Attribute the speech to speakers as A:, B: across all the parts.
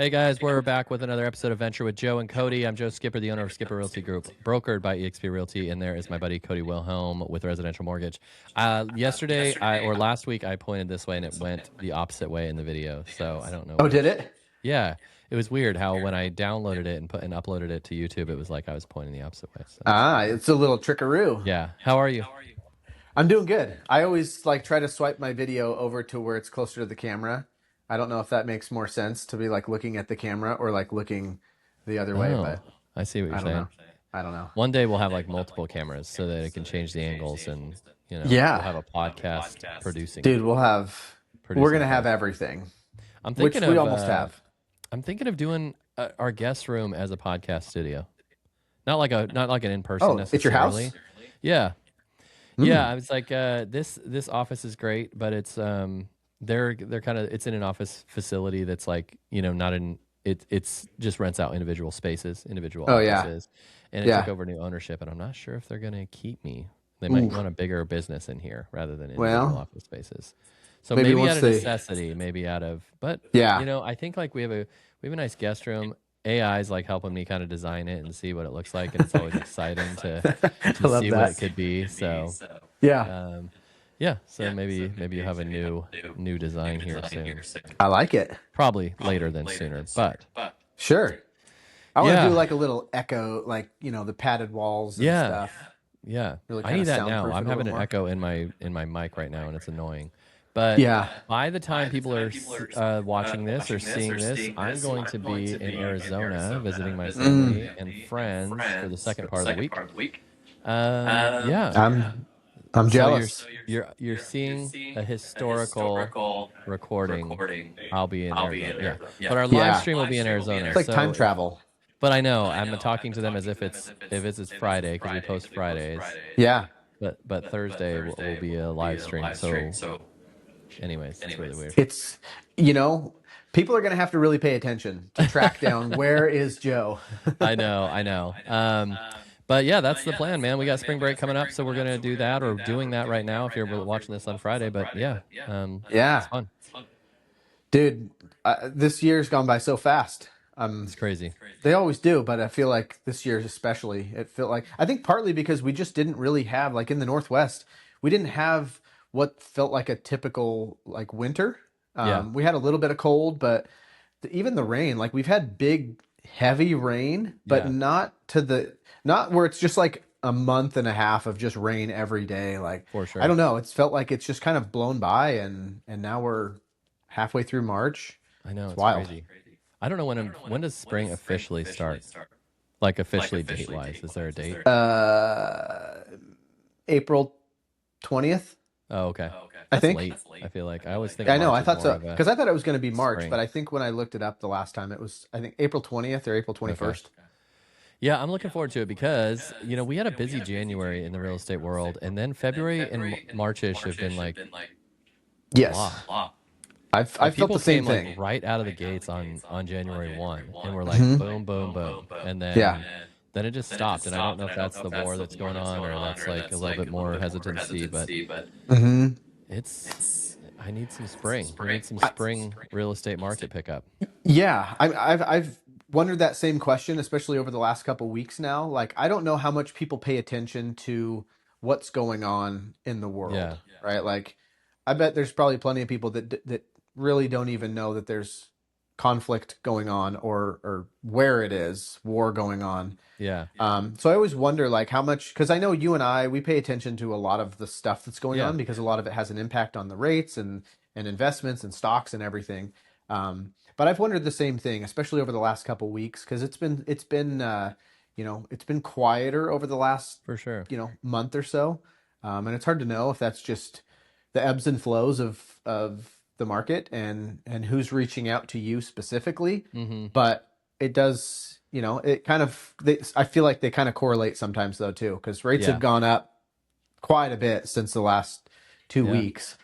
A: Hey guys, we're back with another episode of Venture with Joe and Cody. I'm Joe Skipper, the owner of Skipper Realty Group, brokered by eXp Realty, and there is my buddy Cody Wilhelm with Residential Mortgage. Last week, I pointed this way and it went the opposite way in the video. So I don't know.
B: Oh, did it?
A: Yeah, it was weird how when I downloaded it and uploaded it to YouTube, it was like I was pointing the opposite way. So.
B: It's a little trickaroo.
A: Yeah. How are you?
B: I'm doing good. I always try to swipe my video over to where it's closer to the camera. I don't know if that makes more sense to be looking at the camera or looking the other way, but
A: I see what you're saying.
B: I don't know.
A: One day we'll have multiple cameras so that it can change the angles and we'll have a podcast producing.
B: Dude, we're going to have everything. Which we almost have.
A: I'm thinking of doing our guest room as a podcast studio. Not like an in-person necessarily.
B: It's your house?
A: Yeah. Yeah, I was like this office is great, but it's they're kind of it's in an office facility that's not in it's just rents out individual spaces, offices. And it took over new ownership, and I'm not sure if they're going to keep me. They might want a bigger business in here rather than individual office spaces. So maybe out of necessity, maybe out of, but I think we have a nice guest room. AI is helping me kind of design it and see what it looks like, and it's always exciting to see what it could be. So so maybe you have a new design here soon.
B: I like it.
A: Probably later than sooner, but
B: sure. I want to do a little echo, the padded walls and stuff.
A: Yeah,
B: really
A: I need that now. I'm having an echo in my mic right now, and it's annoying. But by the time people are watching this or seeing this, I'm going to be in Arizona visiting my family and friends for the second part of the week.
B: I'm jealous.
A: So you're seeing a historical recording. I'll be in Arizona. Yeah. But our live stream will be in Arizona.
B: It's like time travel.
A: But I know I'm talking to them as if it's Friday because we post Fridays.
B: Yeah.
A: But Thursday will be a live stream. So anyways, it's really weird.
B: It's people are going to have to really pay attention to track down where is Joe.
A: I know. But yeah, that's the plan, man. We got spring break coming up, so we're going to do that or doing that right now if you're watching this on Friday. But it's fun.
B: Dude, this year's gone by so fast.
A: It's crazy.
B: They always do, but I feel like this year especially, I think partly because we just didn't really have, in the Northwest, we didn't have what felt like a typical winter. We had a little bit of cold, but even the rain, we've had big, heavy rain, but not where it's just a month and a half of just rain every day.
A: For sure.
B: I don't know. It's felt like it's just kind of blown by, and now we're halfway through March.
A: I know. It's
B: wild.
A: Crazy. I don't know when does spring officially start? Officially date-wise, is there a date?
B: April 20th.
A: Oh, okay.
B: I think.
A: Late. I feel like I always think.
B: I know. I thought so because I thought it was going to be March,
A: spring.
B: but I think when I looked it up the last time, it was April 20th or April 21st. Okay.
A: Yeah, I'm looking forward to it because we had a busy January in the real estate world, and then February and Marchish have been
B: yes. I've felt the same thing
A: right out of the gates on January 1, and we're boom, boom, boom, and then it just stopped, and I don't know if that's the war that's going on or that's a little bit more hesitancy, but it's I need some spring. I need some spring real estate market pickup.
B: Yeah, I've wondered that same question, especially over the last couple of weeks now. I don't know how much people pay attention to what's going on in the world, right? I bet there's probably plenty of people that really don't even know that there's conflict going on or where it is, war going on.
A: Yeah.
B: So I always wonder how much, because I know you and we pay attention to a lot of the stuff that's going on because a lot of it has an impact on the rates and investments and stocks and everything. But I've wondered the same thing, especially over the last couple of weeks, because it's been quieter over the last
A: for sure
B: month or so, and it's hard to know if that's just the ebbs and flows of the market and who's reaching out to you specifically.
A: Mm-hmm.
B: But it does, it kind of, I feel like they kind of correlate sometimes though too, because rates have gone up quite a bit since the last 2 weeks.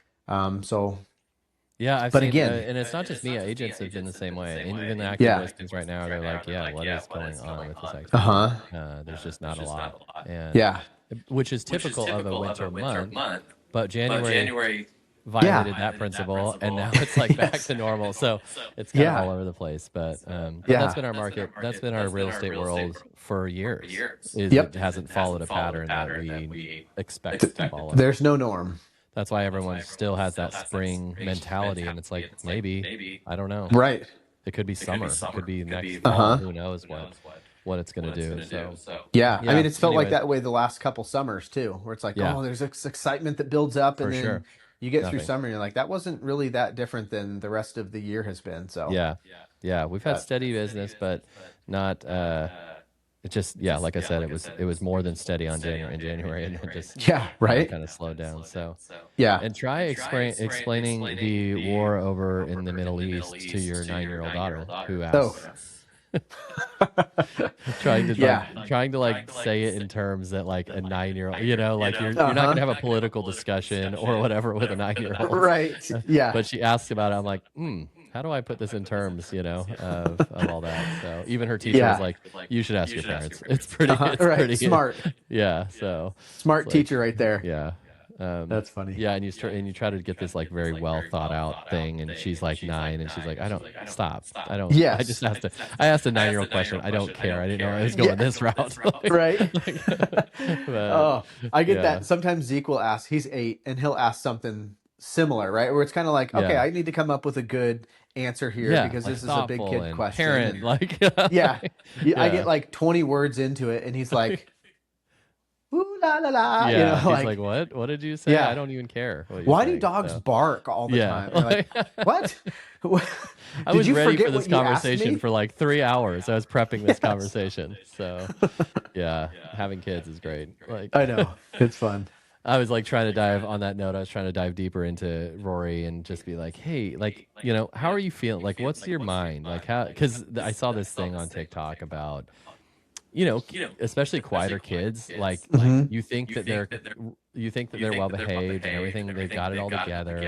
A: Yeah, but again, and it's not just me. Agents have been the same way. And even the active listings right now, they're what is going on with this activity? There's just not a lot. And which is typical of a winter month. But January violated that principle, and now it's like back to normal. So it's kind of all over the place. But that's been our market. That's been our real estate world for years. It hasn't followed a pattern that we expect it to follow.
B: There's no norm.
A: That's why everyone still has that spring mentality, and it's like maybe I don't know.
B: Right.
A: It could be summer. It could be next fall. Who knows what it's going to do. So
B: yeah, I mean, it's felt like that way the last couple summers too, where it's like, oh, there's this excitement that builds up, and then you get through summer, and you're like, that wasn't really that different than the rest of the year has been. So
A: yeah, we've had steady business, but not. It just like I said, it was more than steady in January, and then just kind of slowed down. So and try explaining the war over in the Middle East to your 9-year-old daughter who asks. trying to like say it in terms that like a 9-year-old, like you're not gonna have a political discussion or whatever with a 9-year-old,
B: right? Yeah,
A: but she asked about it. I'm like, how do I put this in terms, of all that? So even her teacher was like, you should ask your parents. It's pretty, pretty
B: smart.
A: Yeah, so
B: smart teacher right there.
A: Yeah.
B: That's funny.
A: Yeah, and you try to get this like very well thought out thing, and she's like 9, and she's like, I don't stop. I don't.
B: Yes.
A: I asked a 9-year-old question. I don't care. I didn't know I was going this route.
B: Right. But, I get that. Sometimes Zeke will ask. He's 8, and he'll ask something similar, right? Where it's kind of like, okay, I need to come up with a good answer here because this is a big kid question.
A: Parent, like,
B: I get like 20 words into it, and he's like. Ooh, la, la, la.
A: Yeah, he's like, what? What did you say?
B: Yeah.
A: I don't even care.
B: Why do dogs bark all the time? Like, what?
A: I was ready for this conversation for like 3 hours. I was prepping this conversation. So, having kids is great. Like,
B: I know. It's fun.
A: I was like trying to dive on that note. I was trying to dive deeper into Rory and just be like, hey, like, how are you feeling? Like, what's your mind? Like, how? Because I saw this thing on TikTok about. Especially quieter kids, like you think that they're well behaved and everything, they've got it all together,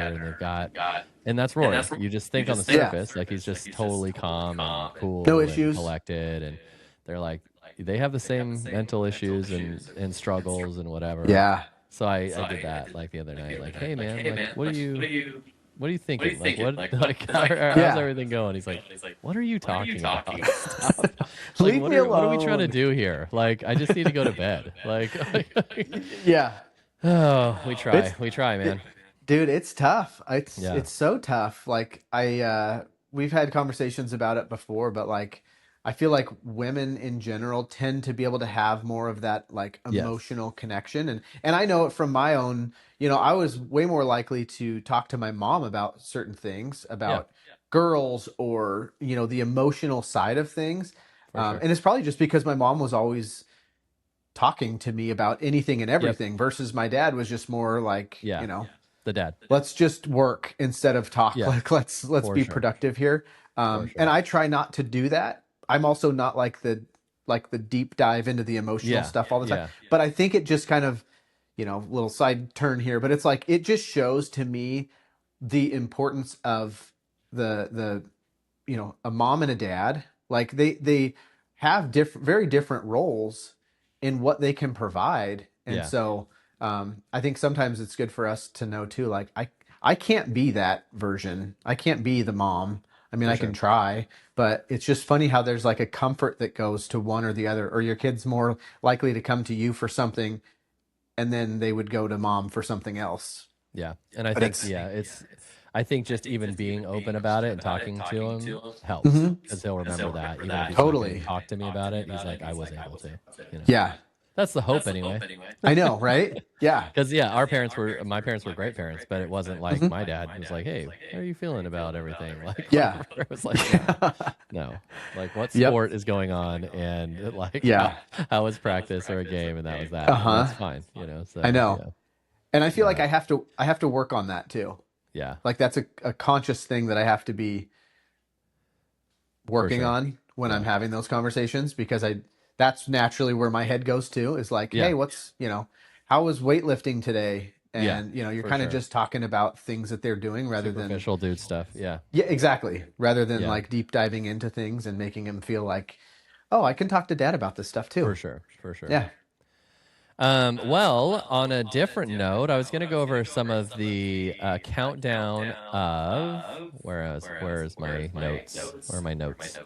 A: and that's Rory. You just think on the surface, like he's just totally calm and cool,
B: no issues,
A: and collected, and they're like they have the same mental issues and struggles and whatever.
B: Yeah.
A: So I did that like the other night, like, hey man, like what are you thinking? Like, how's everything going? He's like, what are you talking about?
B: Leave me alone.
A: What are we trying to do here? Like, I just need to go to bed. Like, oh, we try, man.
B: Dude, it's tough. It's so tough. Like we've had conversations about it before, but like, I feel like women in general tend to be able to have more of that like emotional connection. And I know it from my own, I was way more likely to talk to my mom about certain things, about girls or, the emotional side of things. And it's probably just because my mom was always talking to me about anything and everything versus my dad was just more like,
A: the dad.
B: Let's just work instead of talk. Like, let's be productive here. And I try not to do that. I'm also not like the deep dive into the emotional stuff all the time. But I think it just kind of, little side turn here, but it's like, it just shows to me the importance of the a mom and a dad. Like they have very different roles in what they can provide. And so I think sometimes it's good for us to know too, like I can't be that version. I can't be the mom. I mean, I can try, but it's just funny how there's like a comfort that goes to one or the other, or your kid's more likely to come to you for something and then they would go to mom for something else.
A: Yeah. And I think just even being open about it and talking to him helps because he'll remember that. Even if he's
B: totally
A: talk to me about it. He's like, I was able to.
B: Yeah.
A: That's the hope anyway.
B: I know, right? Yeah.
A: Because my parents were great parents, but it wasn't like my dad was like, hey, how are you feeling about everything? Like, it was like, no, like what sport is going on, and like, how was practice or a game, and that was that. That's fine, So,
B: I know, and I feel like I have to work on that too.
A: Yeah,
B: like that's a conscious thing that I have to be working on when I'm having those conversations, because that's naturally where my head goes to, is like, hey, what's, how was weightlifting today? And, you're kind of just talking about things that they're doing rather than
A: superficial dude stuff. Yeah.
B: Yeah, exactly. Rather than like deep diving into things and making them feel like, oh, I can talk to dad about this stuff too.
A: For sure.
B: Yeah.
A: Well, on a different note, I was going to go over some of the countdown of where's my notes? Where are my notes?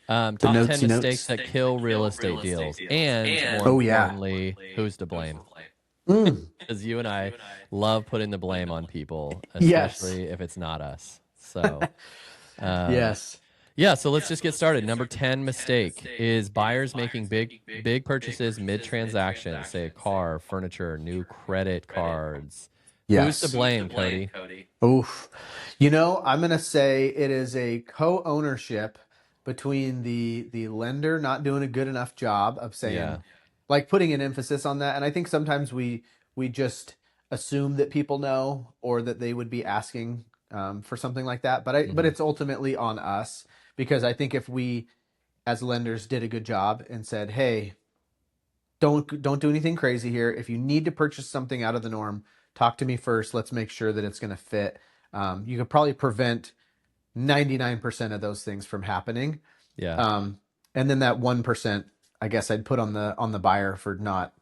B: The
A: Top 10
B: notesy
A: mistakes
B: notes.
A: that kill real estate deals, and more
B: Oh yeah.
A: importantly, who's to blame?
B: Mm.
A: Because you and I love putting the blame on people,
B: Yes.
A: especially if it's not us. So, um,
B: Yes.
A: yeah, so let's just get started. Number 10 mistake is buyers making big purchases mid-transaction, say a car, furniture, new credit cards. Who's to
B: Yes.
A: blame, Cody?
B: Oof. I'm going to say it is a co-ownership between the lender not doing a good enough job of saying,
A: Yeah.
B: like putting an emphasis on that. And I think sometimes we just assume that people know or that they would be asking for something like that. But it's ultimately on us, because I think if we as lenders did a good job and said, hey, don't do anything crazy here. If you need to purchase something out of the norm, talk to me first. Let's make sure that it's going to fit. You could probably prevent 99% of those things from happening.
A: Yeah.
B: And then that 1%, I guess I'd put on the buyer for not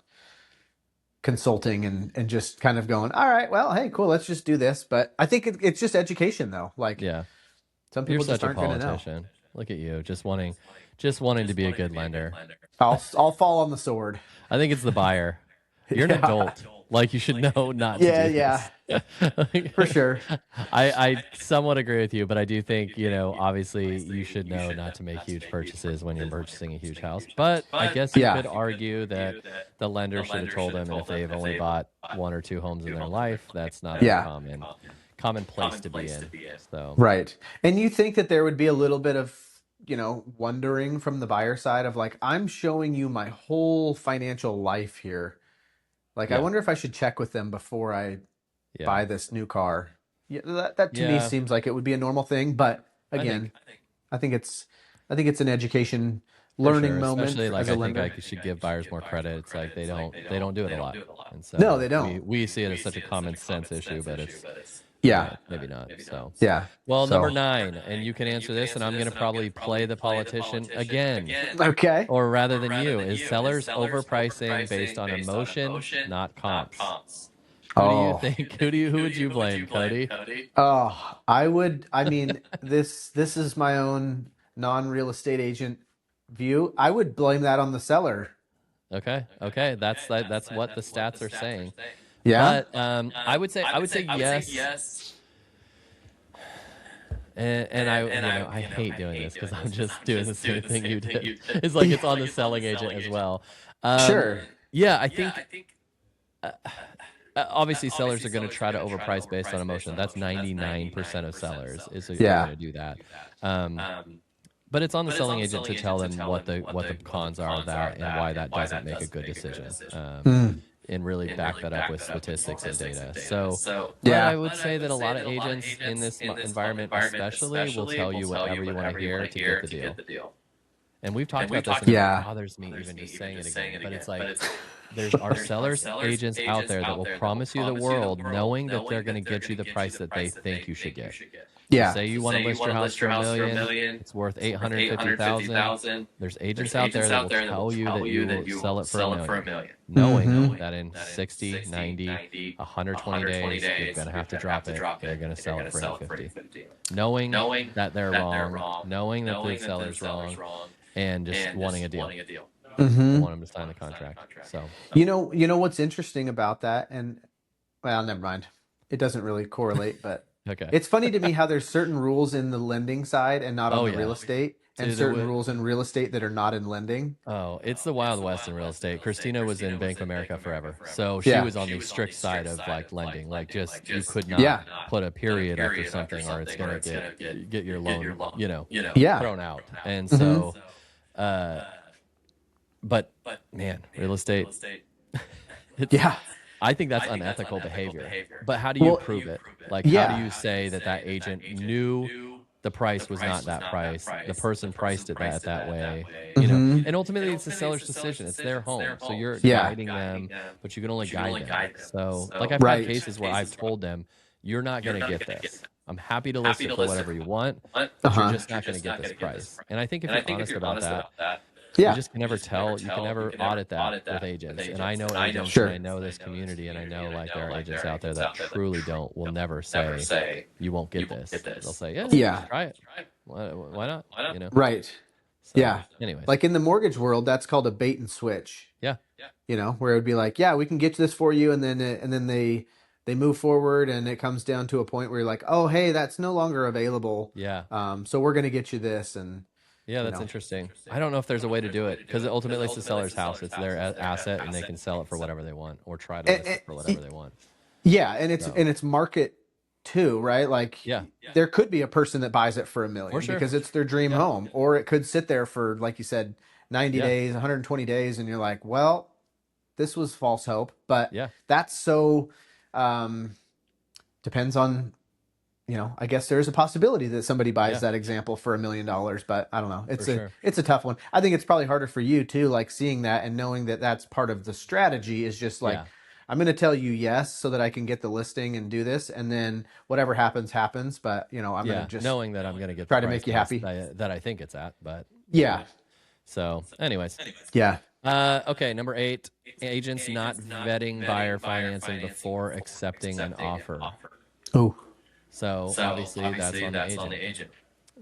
B: consulting and just kind of going, all right, well, hey, cool, let's just do this. But I think it's just education though. Like
A: Yeah.
B: some
A: You're
B: people just
A: such a
B: aren't going to know.
A: politician. Look at you, just wanting to be a good lender.
B: I'll fall on the sword.
A: I think it's the buyer. You're an adult. Like you should know not to do
B: Yeah,
A: this.
B: for sure.
A: I somewhat agree with you, but I do think, obviously you should know not to make huge purchases when you're purchasing a huge house. But I guess you could argue that the lender should have told them, and if they've only bought one or two homes in their life, that's not a common place to be in. So
B: right. And you think that there would be a little bit of wondering from the buyer side of like, I'm showing you my whole financial life here. Like, I wonder if I should check with them before I buy this new car. Yeah, that to me seems like it would be a normal thing. But again, I think it's an education learning moment.
A: Especially like
B: as a
A: I think
B: lender.
A: like you should give buyers more credit. It's like they don't do it a lot, and so
B: No, they don't.
A: We see it as such a common sense issue, but it's maybe not. So well, number 9, and you can answer this, and I'm going to probably play the politician again.
B: Okay.
A: Or rather than you, is sellers overpricing based on emotion, not comps. Who do you think? Who would you blame, Cody?
B: Oh, I mean, this is my own non-real estate agent view. I would blame that on the seller.
A: Okay. That's what the stats are saying.
B: Yeah.
A: But I would say yes. And I hate doing this because I'm just doing the same thing you did. It's like it's on the selling agent as well.
B: Sure.
A: Yeah, I think obviously sellers are going to try to overprice based on emotion. That's 99% of sellers is going to do that. But it's on the selling agent to tell them what the cons are of that and why that doesn't make a good decision. And really back that up with statistics and data. So I would say that a lot of agents in this environment especially will tell you whatever you want to hear to get the deal. And we've talked about this, and it bothers me even just saying it again. But it's like our sellers agents out there that will promise you the world knowing that they're going to get you the price that they think you should get.
B: Yeah.
A: Say you want to list your house for $1 million, it's worth $850,000. There's agents out there that will tell you that you will sell it for $1 million, knowing that in 60, 90, 120 days, you're going to have to drop it. They're going to sell it for $850. Knowing that they're wrong, knowing that the seller's wrong, and just wanting a deal.
B: Mm-hmm.
A: Want them to sign the contract. So
B: you know what's interesting about that, and well, never mind. It doesn't really correlate, but
A: okay.
B: It's funny to me how there's certain rules in the lending side and not on the real estate, and certain rules in real estate that are not in lending.
A: Oh, it's the Wild West in real estate. Christina was in Bank of America forever, so she was on the strict side of like lending. Like just you could not put a period after something, or it's gonna get your loan, thrown out. And so, but man, real estate. I think that's unethical behavior. But how do you prove it? Like, how do you say that agent knew the price was not that price? The person priced it that way. And ultimately, it's the seller's decision. It's their home, so you're guiding them, but you can only guide them. So, like I've had cases where I've told them, "You're not going to get this. I'm happy to list it for whatever you want, but you're just not going to get this price." And I think if you're honest about that, you
B: Yeah.
A: just can never tell. You can never audit that with agents. And I know agents and
B: Sure.
A: I know this community and I know like there are agents out there that truly will never say, you won't get this. They'll say, yeah,
B: Yeah.
A: try it. Why not? You know?
B: Right.
A: So
B: Yeah.
A: anyways,
B: Like in the mortgage world, that's called a bait and switch.
A: yeah,
B: Where it would be like, yeah, we can get this for you, and then they move forward, and it comes down to a point where you're like, oh, hey, that's no longer available.
A: yeah.
B: So we're gonna get you this, and
A: Yeah, that's interesting. I don't know if there's a way to do it because ultimately it's the seller's house. It's their asset and they can sell it for whatever they want or try to list it for whatever they want.
B: yeah, and
A: So,
B: it's market too, right? Like
A: yeah,
B: there could be a person that buys it for $1 million
A: for sure.
B: because it's their dream home, or it could sit there for, like you said, 90
A: Yeah.
B: days, 120 days, and you're like, well, this was false hope. But
A: Yeah.
B: that's so depends on, I guess there's a possibility that somebody buys that example for $1 million, but I don't know. It's a tough one. I think it's probably harder for you too, like seeing that and knowing that that's part of the strategy is just like, I'm going to tell you yes so that I can get the listing and do this, and then whatever happens, happens. But I'm going to just
A: knowing that I'm going to get
B: try to make you happy
A: that I think it's at, but
B: yeah.
A: So, anyways,
B: yeah.
A: Okay, number 8, agents not vetting buyer financing before accepting an offer.
B: Oh.
A: So obviously that's on the agent.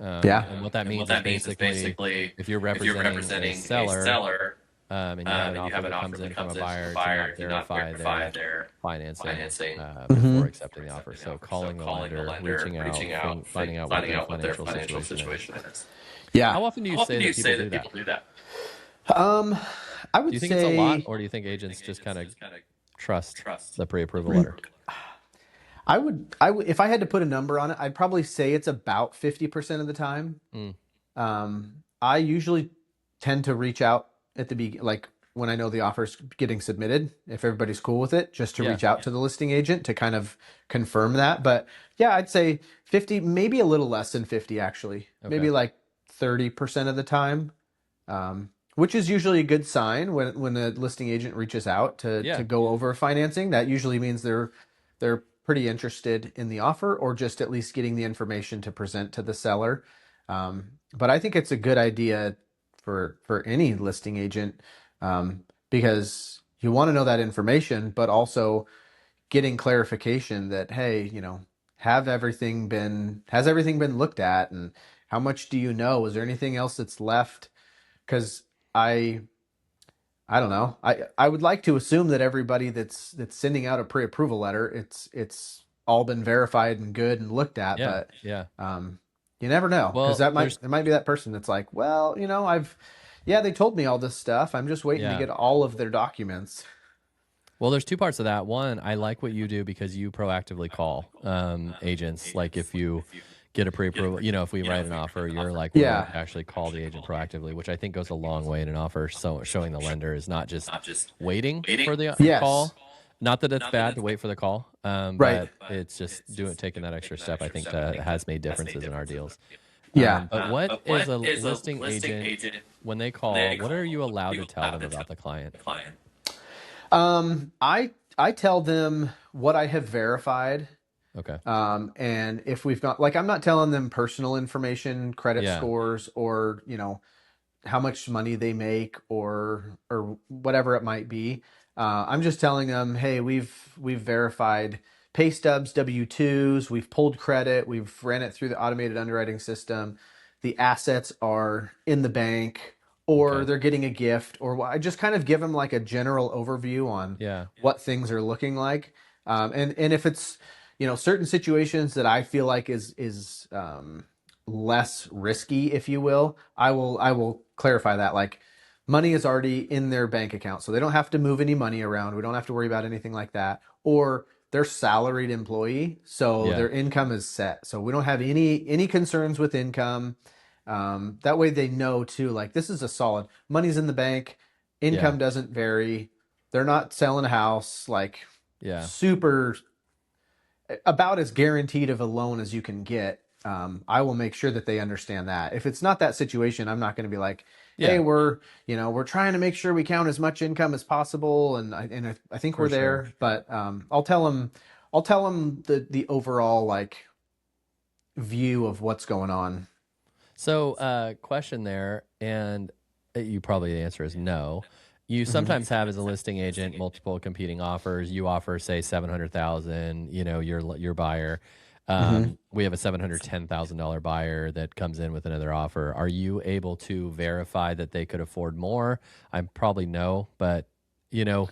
B: Yeah.
A: And what that means is basically if you're representing a seller, and you have an offer that comes in from a buyer, do not verify their financing before accepting the offer. So calling the lender, reaching out, finding out what their financial situation is.
B: Yeah.
A: How often do you say that people do that?
B: I would say.
A: Do you think it's a lot, or do you think agents just kind of trust the pre-approval letter?
B: I would, if I had to put a number on it, I'd probably say it's about 50% of the time. I usually tend to reach out at the beginning, like when I know the offer's getting submitted, if everybody's cool with it, just to reach out to the listing agent to kind of confirm that. But yeah, I'd say 50, maybe a little less than 50 actually, maybe like 30% of the time, which is usually a good sign when a listing agent reaches out to go over financing. That usually means they're pretty interested in the offer, or just at least getting the information to present to the seller. But I think it's a good idea for any listing agent, because you want to know that information, but also getting clarification that, hey, has everything been looked at, and how much do you know? Is there anything else that's left? Because I don't know. I would like to assume that everybody that's sending out a pre-approval letter, it's all been verified and good and looked at. But you never know, because there might be that person that's like, well, they told me all this stuff. I'm just waiting to get all of their documents.
A: Well, there's two parts of that. One, I like what you do because you proactively call agents. Like if you get a pre-approval, if we write an offer, you're like, we're going to actually call the agent proactively, which I think goes a long way in an offer. So showing the lender is not just waiting for the call. Not that it's bad to wait for the call, but it's just taking that extra step, I think, has made differences in our deals. But what is a listing agent, when they call, what are you allowed to tell them about the client?
B: I tell them what I have verified.
A: Okay.
B: And if we've got, like, I'm not telling them personal information, credit scores, or, how much money they make, or whatever it might be. I'm just telling them, hey, we've verified pay stubs, W-2s, we've pulled credit, we've ran it through the automated underwriting system. The assets are in the bank, or they're getting a gift, or I just kind of give them like a general overview on what things are looking like. And if it's, certain situations that I feel like is less risky, if you will, I will clarify that. Like, money is already in their bank account, so they don't have to move any money around. We don't have to worry about anything like that. Or they're salaried employee, so their income is set. So we don't have any concerns with income. That way they know too, like, this is a solid, money's in the bank, income doesn't vary. They're not selling a house, like super, about as guaranteed of a loan as you can get. I will make sure that they understand that. If it's not that situation, I'm not going to be like, hey, we're trying to make sure we count as much income as possible, and I think we're there. But I'll tell them the overall, like, view of what's going on.
A: So question there, and You probably the answer is no. You
B: Hmm.
A: sometimes have as a listing agent multiple competing offers. You offer say 700,000. You know your buyer.
B: Hmm.
A: We have a $710,000 buyer that comes in with another offer. Are you able to verify that they could afford more? I'm probably no, but you know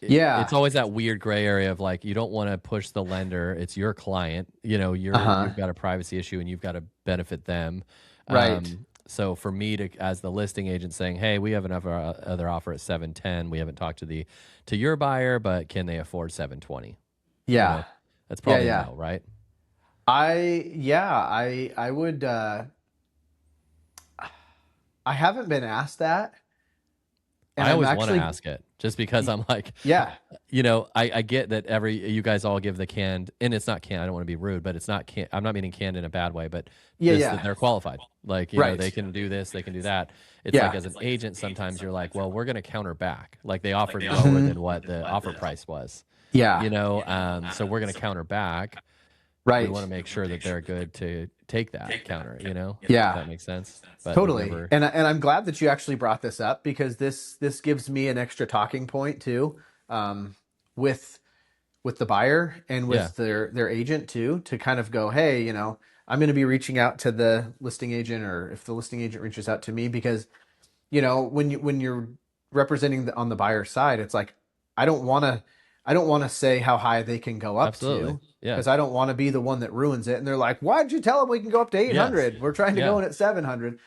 A: it's
B: Yeah.
A: always that weird gray area of like you don't want to push the lender. It's your client. You know
B: Uh-huh.
A: you've got a privacy issue and you've got to benefit them.
B: Right.
A: So for me to as the listing agent saying, hey, we have another other offer at 710. We haven't talked to the to your buyer, but can they afford 720? You
B: Yeah.
A: know, that's
B: Yeah,
A: probably a
B: yeah.
A: no, right?
B: I would I haven't been asked that, and
A: I
B: I'm
A: always want to
B: actually
A: ask it just because I'm like,
B: yeah.
A: I get that you guys all give the canned, and it's not canned. I don't want to be rude, but it's not can. I'm not meaning canned in a bad way, but
B: Yeah,
A: just that
B: yeah.
A: they're qualified. Like, they
B: Right.
A: can do this, they can do that. It's like
B: Yeah.
A: as an agent, sometimes you're like, well, we're going to counter back. Like they offered lower
B: Hmm.
A: than what the offer price was,
B: Yeah.
A: so we're going to counter back. We want
B: Right.
A: to make sure that they're good to take that counter, if
B: Yeah.
A: that makes sense. But we've
B: Totally.
A: never,
B: And I'm glad that you actually brought this up because this gives me an extra talking point too, um, with the buyer and
A: yeah,
B: with their agent too, to kind of go, hey, I'm going to be reaching out to the listing agent, or if the listing agent reaches out to me, because when you're representing on the buyer side, it's like I don't want to I don't want to say how high they can go up
A: absolutely.
B: to,
A: Yeah.
B: because I don't want to be the one that ruins it. And they're like, "Why'd you tell them we can go up to
A: Yes.
B: 800? We're trying to go
A: Yeah.
B: in at 700."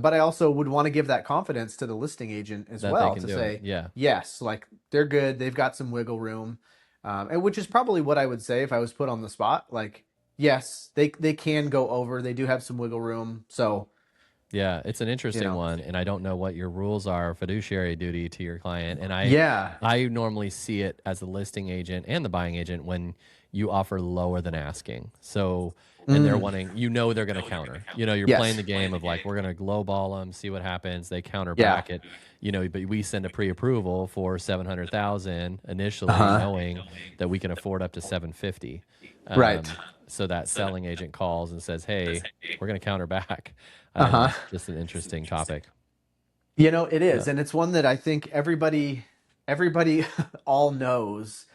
B: But I also would want to give that confidence to the listing agent as
A: That they
B: well
A: can
B: to
A: do it.
B: say,
A: Yeah.
B: "Yes, like they're good. They've got some wiggle room," and which is probably what I would say if I was put on the spot. Like, yes, they can go over. They do have some wiggle room. So
A: Yeah, it's an
B: you
A: interesting
B: know,
A: one, and I don't know what your rules are, fiduciary duty to your client. And
B: yeah.
A: I normally see it as a listing agent and the buying agent when you offer lower than asking. So, and they're
B: Mm,
A: wanting, they're going to counter. You're playing
B: yes.
A: the game of like we're going to lowball them, see what happens. They counter
B: Yeah.
A: back it, but we send a pre-approval for 700,000
B: Uh
A: initially,
B: huh.
A: knowing that we can afford up to 750.
B: Right.
A: So that selling agent calls and says, "Hey, we're going to counter back." I
B: Uh
A: don't
B: huh.
A: know, just an interesting topic.
B: It
A: Yeah,
B: is, and it's one that I think everybody all knows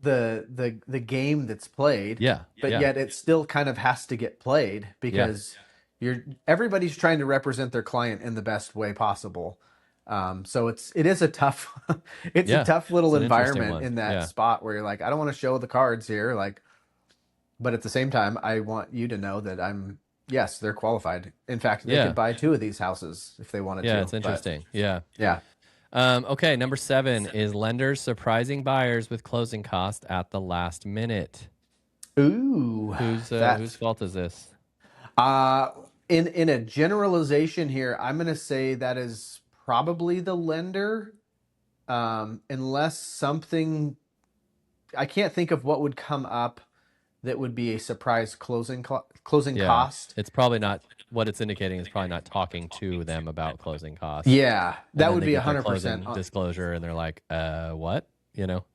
B: the game that's played,
A: yeah,
B: but
A: yeah,
B: yet it still kind of has to get played
A: yeah,
B: because everybody's trying to represent their client in the best way possible. So it is a tough it's a
A: yeah.
B: tough
A: It's
B: little
A: an interesting
B: environment
A: one.
B: in that
A: Yeah,
B: spot where you're like, I don't want to show the cards here, like, but at the same time, I want you to know that yes, they're qualified. In fact, they
A: yeah,
B: could buy two of these houses if they wanted
A: yeah.
B: to.
A: It's
B: But
A: interesting. Yeah.
B: yeah.
A: Okay, number 7 is lenders surprising buyers with closing costs at the last minute.
B: Ooh,
A: Whose
B: that
A: fault is this?
B: uh in a generalization here, I'm gonna say that is probably the lender. Unless something, I can't think of what would come up that would be a surprise closing
A: Yeah,
B: cost.
A: it's probably not what it's indicating is probably not talking to them about closing costs,
B: Yeah,
A: and
B: that
A: then
B: would
A: they
B: be
A: get their
B: 100%.
A: closing disclosure, and they're like, what?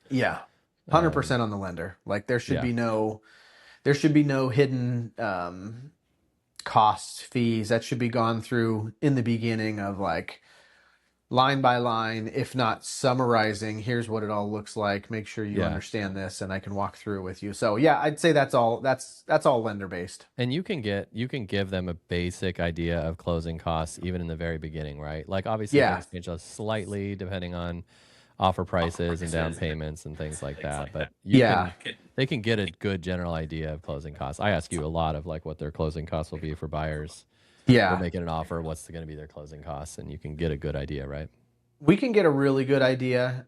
B: Yeah,
A: Um,
B: 100% on the lender. Like
A: yeah,
B: there should be no hidden costs, fees that should be gone through in the beginning of like line by line, if not summarizing, here's what it all looks like. Make sure you
A: yeah.
B: understand this and I can walk through with you. So yeah, I'd say that's all lender based.
A: And you can give them a basic idea of closing costs even in the very beginning, right? Like obviously
B: Yeah.
A: things change just slightly depending on offer prices and down payments and things like that, but
B: Yeah.
A: they can get a good general idea of closing costs. I ask you a lot of like what their closing costs will be for buyers. We're
B: Yeah.
A: making an offer, what's going to be their closing costs, and you can get a good idea, right?
B: We can get a really good idea.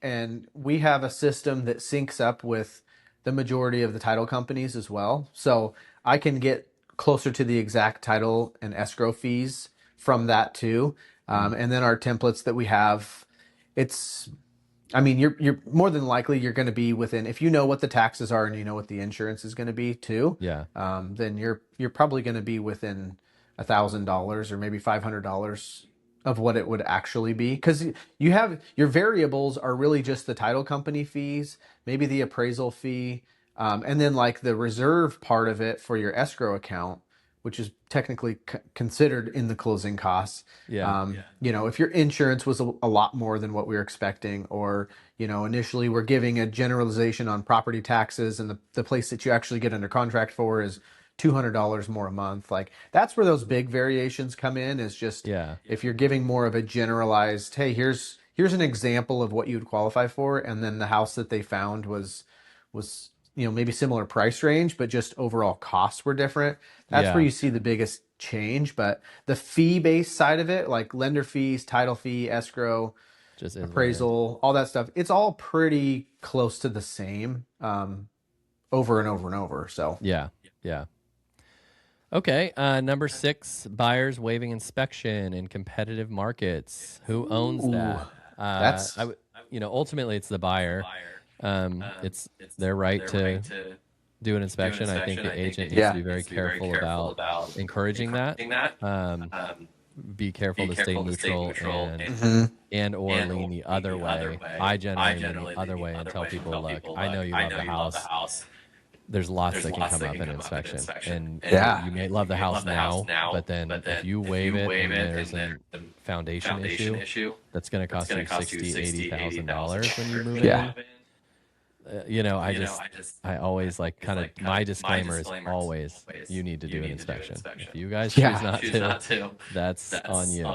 B: And we have a system that syncs up with the majority of the title companies as well. So I can get closer to the exact title and escrow fees from that too.
A: Mhm.
B: And then our templates that we have, it's, I mean, you're more than likely you're going to be within, if you know what the taxes are and you know what the insurance is going to be too,
A: Yeah.
B: then you're probably going to be within $1,000 or maybe $500 of what it would actually be, because you have your variables are really just the title company fees, maybe the appraisal fee, and then like the reserve part of it for your escrow account which is technically considered in the closing costs.
A: Yeah.
B: If your insurance was a lot more than what we were expecting, or, initially we're giving a generalization on property taxes and the place that you actually get under contract for is $200 more a month. Like that's where those big variations come in, is just if you're giving more of a generalized, hey, here's an example of what you'd qualify for, and then the house that they found was maybe similar price range, but just overall costs were different. That's where you see the biggest change. But the fee-based side of it, like lender fees, title fee, escrow,
A: just
B: appraisal, all that stuff, it's all pretty close to the same over and over and over. So
A: yeah. Okay, number 6, buyers waiving inspection in competitive markets. Who owns that?
B: That's
A: ultimately it's the buyer. It's their right to do an inspection. I think the agent needs to be very careful about encouraging that. Be careful to stay neutral and or lean the other way. I generally lean the other way and tell people, look, I know you love the house. There's lots that can come up in inspection. And you may love the house now, but then if you waive it and there's a foundation issue, that's going to cost you $60,000, $80,000 when you move in. I always like kind of my disclaimer is always you need to do an inspection. If you guys choose not to, that's on you.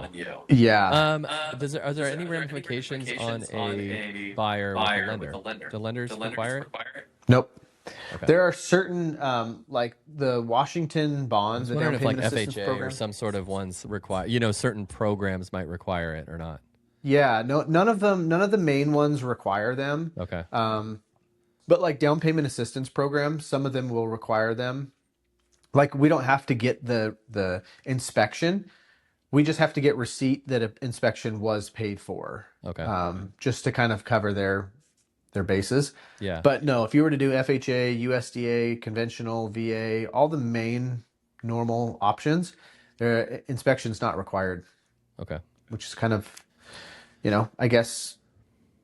B: Yeah.
A: Are there any ramifications on a buyer with a lender? Do lenders require it?
B: Nope. Okay. There are certain, like the Washington bonds, the down payment assistance
A: FHA
B: program,
A: or some sort of ones require. Certain programs might require it or not.
B: Yeah, no, none of the main ones require them.
A: Okay.
B: But like down payment assistance programs, some of them will require them. Like we don't have to get the inspection. We just have to get receipt that an inspection was paid for.
A: Okay.
B: Just to kind of cover their bases.
A: Yeah.
B: But no, if you were to do FHA, USDA, conventional, VA, all the main normal options, their inspection's not required.
A: Okay.
B: Which is kind of, I guess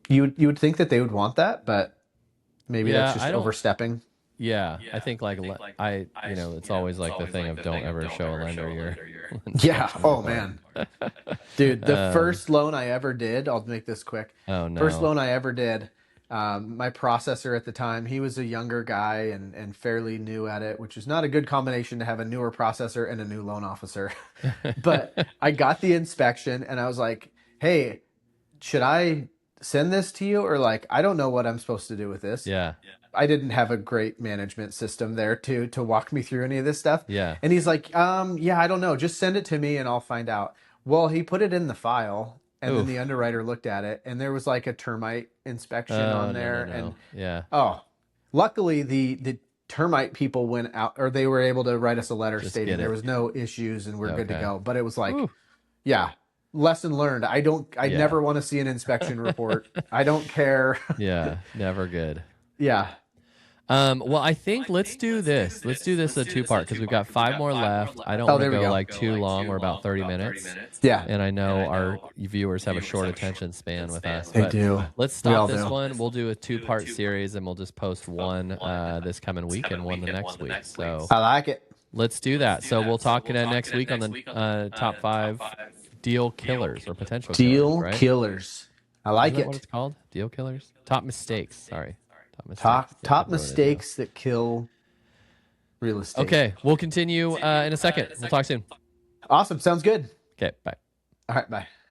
B: you would think that they would want that, but maybe that's just overstepping.
A: Yeah, I think it's always like the thing of don't ever show a lender your
B: yeah. Oh man, dude, the first loan I ever did, I'll make this quick.
A: Oh no.
B: First loan I ever did. My processor at the time, he was a younger guy and fairly new at it, which is not a good combination to have a newer processor and a new loan officer. But I got the inspection and I was like, hey, should I send this to you? Or like, I don't know what I'm supposed to do with this.
A: Yeah.
B: I didn't have a great management system there to walk me through any of this stuff.
A: Yeah.
B: And he's like, yeah, I don't know. Just send it to me and I'll find out. Well, he put it in the file. And then the underwriter looked at it, and there was like a termite inspection on there.
A: No.
B: And luckily the termite people went out, or they were able to write us a letter stating there was no issues and we're good to go. But it was like, lesson learned. I never want to see an inspection report. I don't care.
A: Yeah, never good.
B: Yeah.
A: Well, I think let's do this. Let's do this a two-part because we've got 5 more left. I don't want to go like too long. We're about 30 minutes.
B: Yeah.
A: And I know our viewers have a short attention span with us.
B: They do.
A: Let's stop this one. We'll do a 2-part series and we'll just post one this coming week and one the next week. So
B: I like it.
A: Let's do that. So we'll talk next week on the top 5 deal killers or potential
B: deal
A: killers. Right?
B: Killers. I like
A: Isn't that
B: it.
A: what it's called? Deal killers? Top mistakes. Sorry.
B: Top mistakes that kill real estate.
A: Okay, we'll continue in a second. We'll talk soon.
B: Awesome. Sounds good.
A: Okay, bye.
B: All right, bye.